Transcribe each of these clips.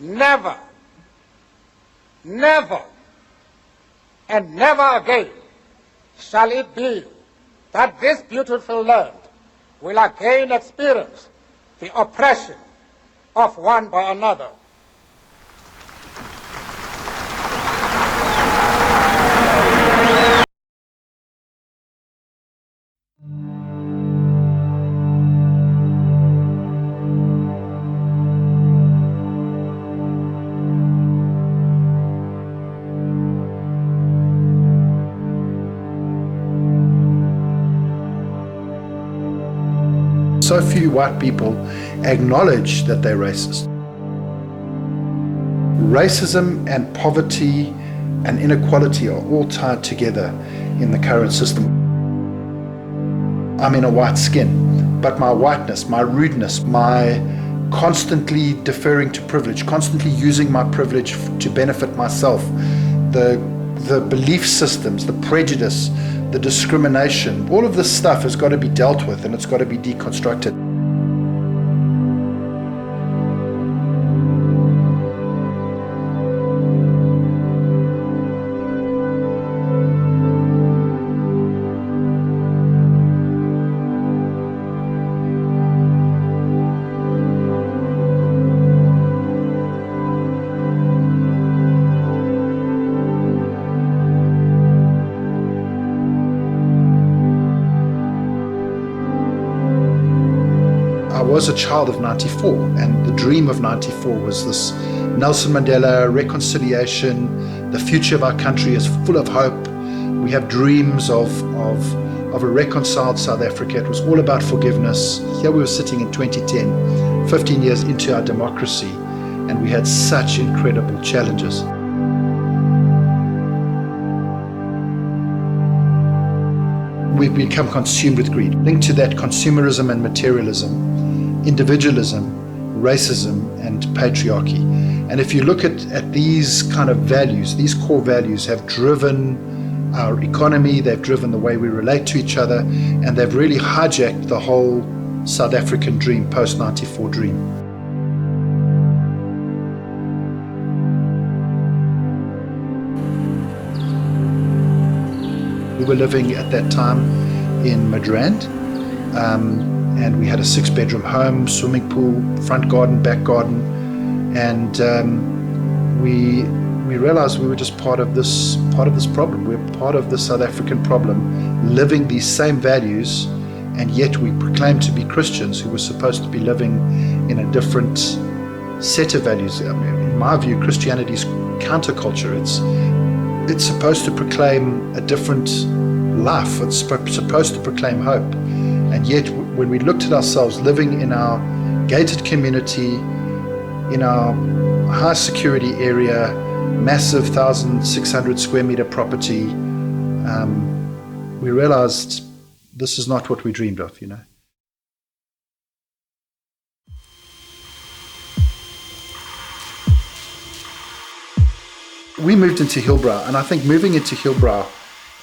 Never, never, and never again shall it be that this beautiful land will again experience the oppression of one by another. So few white people acknowledge that they're racist. Racism and poverty and inequality are all tied together in the current system. I'm in a white skin, but my whiteness, my rudeness, my constantly deferring to privilege, constantly using my privilege to benefit myself, the belief systems, the prejudice, the discrimination, all of this stuff has got to be dealt with and it's got to be deconstructed. I was a child of 94, and the dream of 94 was this Nelson Mandela reconciliation. The future of our country is full of hope. We have dreams of a reconciled South Africa. It was all about forgiveness. Here we were sitting in 2010, 15 years into our democracy, and we had such incredible challenges. We've become consumed with greed. Linked to that, consumerism and materialism, individualism, racism, and patriarchy. And if you look at these kind of values, these core values have driven our economy, they've driven the way we relate to each other, and they've really hijacked the whole South African dream, post-94 dream. We were living at that time in Midrand, and we had a 6-bedroom home, swimming pool, front garden, back garden, and we realized we were just part of this problem. We're part of the South African problem, living these same values, and yet we proclaim to be Christians who were supposed to be living in a different set of values. I mean, in my view, Christianity is counterculture. It's supposed to proclaim a different life. It's supposed to proclaim hope. And yet, when we looked at ourselves living in our gated community, in our high security area, massive 1,600 square meter property, we realized this is not what we dreamed of, you know. We moved into Hillbrow, and I think moving into Hillbrow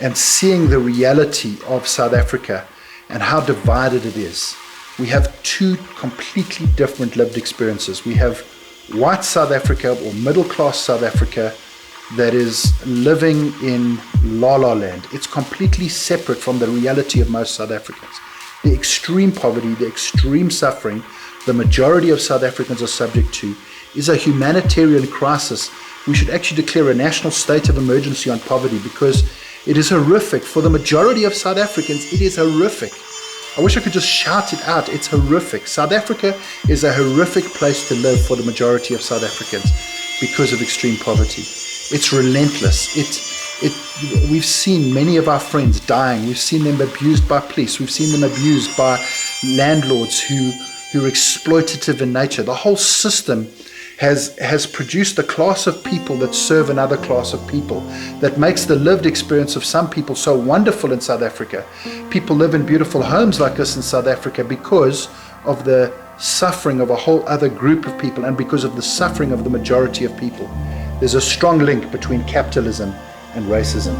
and seeing the reality of South Africa and how divided it is. We have two completely different lived experiences. We have white South Africa, or middle-class South Africa, that is living in la-la land. It's completely separate from the reality of most South Africans. The extreme poverty, the extreme suffering the majority of South Africans are subject to is a humanitarian crisis. We should actually declare a national state of emergency on poverty, because it is horrific. For the majority of South Africans, it is horrific. I wish I could just shout it out. It's horrific. South Africa is a horrific place to live for the majority of South Africans because of extreme poverty. It's relentless. We've seen many of our friends dying. We've seen them abused by police. We've seen them abused by landlords who are exploitative in nature. The whole system has produced a class of people that serve another class of people, that makes the lived experience of some people so wonderful in South Africa. People live in beautiful homes like this in South Africa because of the suffering of a whole other group of people and because of the suffering of the majority of people. There's a strong link between capitalism and racism.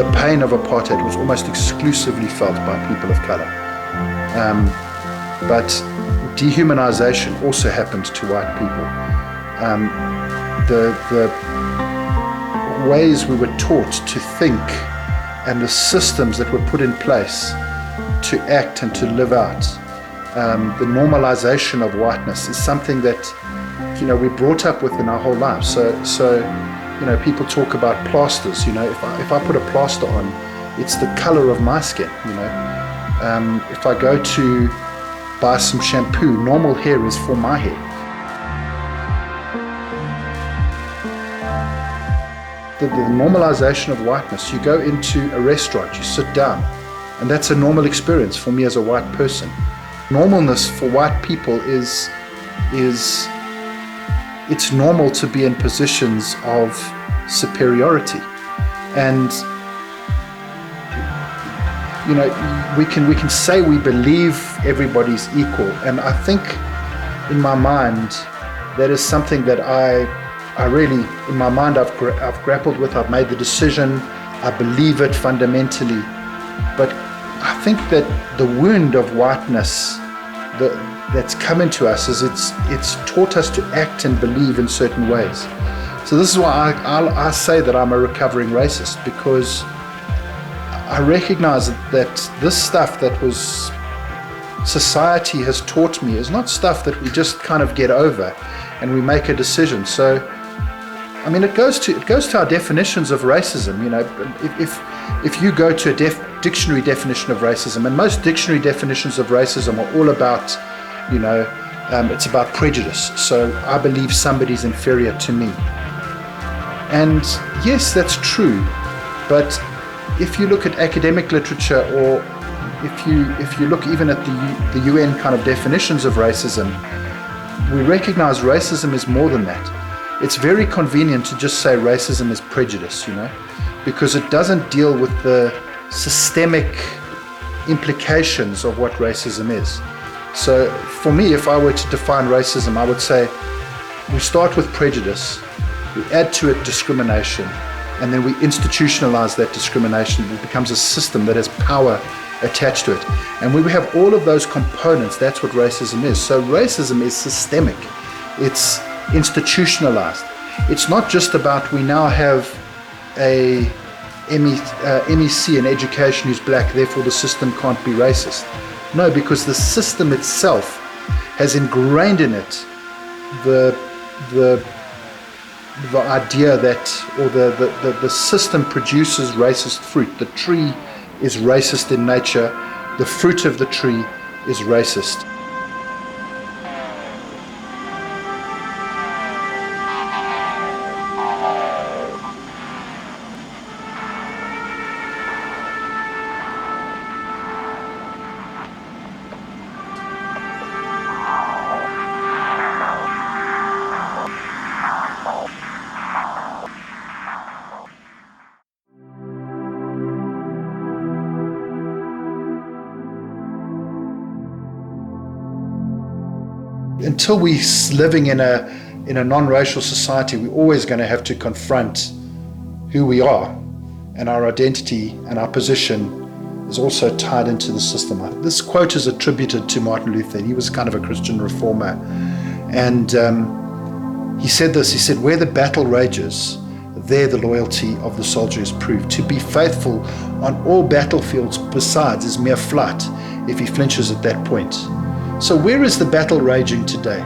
the pain of apartheid was almost exclusively felt by people of color. But dehumanization also happened to white people. The ways we were taught to think and the systems that were put in place to act and to live out, the normalization of whiteness is something that, you know, we're brought up with in our whole lives. So you know, people talk about plasters. You know, if I put a plaster on, it's the color of my skin. You know, if I go to buy some shampoo, normal hair is for my hair. The normalization of whiteness, you go into a restaurant, you sit down, and that's a normal experience for me as a white person. Normalness for white people is it's normal to be in positions of superiority. And you know, we can say we believe everybody's equal, and I think in my mind that is something that I really, in my mind, I've grappled with. I've made the decision. I believe it fundamentally, but I think that the wound of whiteness that's come into us is it's taught us to act and believe in certain ways. So this is why I say that I'm a recovering racist, because I recognize that this stuff that was society has taught me is not stuff that we just kind of get over and we make a decision. So I mean, it goes to our definitions of racism. You know, if you go to a dictionary definition of racism, and most dictionary definitions of racism are all about, you know, it's about prejudice. So I believe somebody's inferior to me. And yes, that's true. But if you look at academic literature, or if you look even at the UN kind of definitions of racism, we recognize racism is more than that. It's very convenient to just say racism is prejudice, you know, because it doesn't deal with the systemic implications of what racism is. So for me, if I were to define racism, I would say we start with prejudice, we add to it discrimination, and then we institutionalize that discrimination. It becomes a system that has power attached to it. And when we have all of those components, that's what racism is. So racism is systemic. It's institutionalized. It's not just about we now have a MEC in education who's black, therefore the system can't be racist. No, because the system itself has ingrained in it the idea that, or the system produces racist fruit. The tree is racist in nature. The fruit of the tree is racist. Until we're living in a non-racial society, we're always going to have to confront who we are, and our identity and our position is also tied into the system. This quote is attributed to Martin Luther. He was kind of a Christian reformer, and he said this. He said, "Where the battle rages, there the loyalty of the soldier is proved. To be faithful on all battlefields besides is mere flight if he flinches at that point." So where is the battle raging today?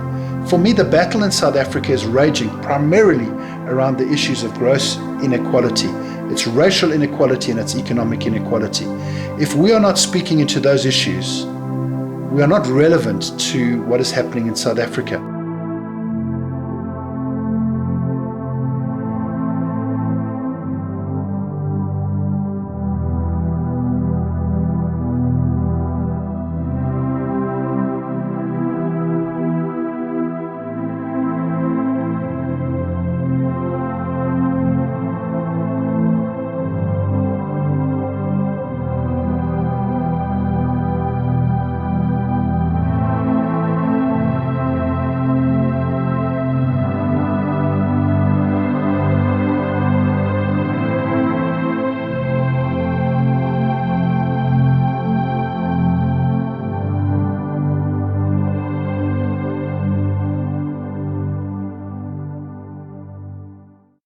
For me, the battle in South Africa is raging primarily around the issues of gross inequality. It's racial inequality and it's economic inequality. If we are not speaking into those issues, we are not relevant to what is happening in South Africa.